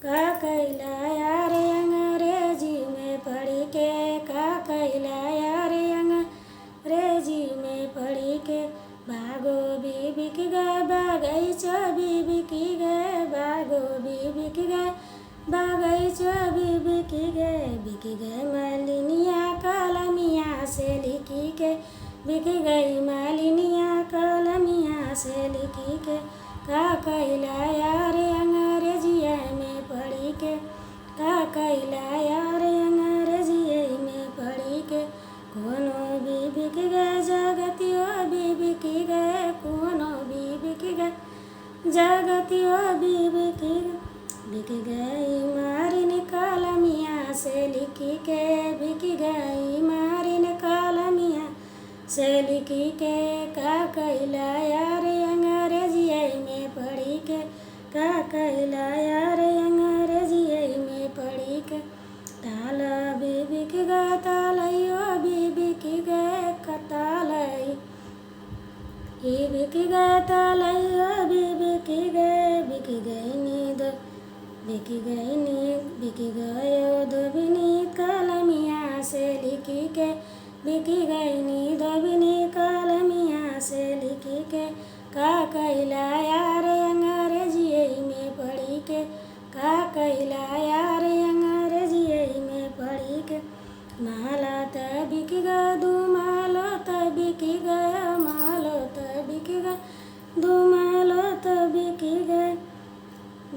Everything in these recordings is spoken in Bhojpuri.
का कैला यार अंग्रेजी में पढ़ के, का कैला यार अंग्रेजी में पढ़ के। भागो बीबी की गए बगैचा बीबी की गए, भागो बीबी की गए बगैचा बीबी की गए। बिकी गए मालिनिया कलमिया से लिखी के, बिकी गई मालिनिया कलमिया से लिखी के। का कैला यार अंग्रेजिया में पढ़ी के, का कैला यार अंग्रेजिया में पढ़ी के। कोनो बीबी की गए जगतियो बीबी की गए, कोनो बीबी की गए जगतियो बीबी की गए। बिकी गई मारिन कलमिया से लिखी के, बिकी गई मारिन कलमिया से लिखी के। का कैला यार अंग्रेजिया में पढ़ी के, का कैला यार अंग्रेजिया में पढ़ी के। ताला बीबी की गए तालैयो बीबी की गए कतालई, बीबी की गए तालैयो बीबी की गए। बिकी गई नींद बिकी गई नींद बिकी गयो धोबिनी कलमिया से लिखी के, बिकी गई नींद धोबिनी कलमिया से लिखी के। का कैला यार अंग्रेजिया में पढ़ी के, का कैला यार अंग्रेजिया में पढ़ी के। माला त बिकी गयो दुमालो त बिकी गयो, मालो त बिकी गयो दुमालो त बिकी गयो।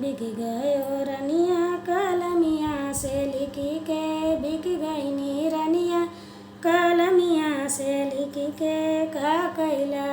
बिकी गयो रनिया कलमिया से लिखी के, बिकी गई नी रनिया कलमिया से लिखी के। का कैला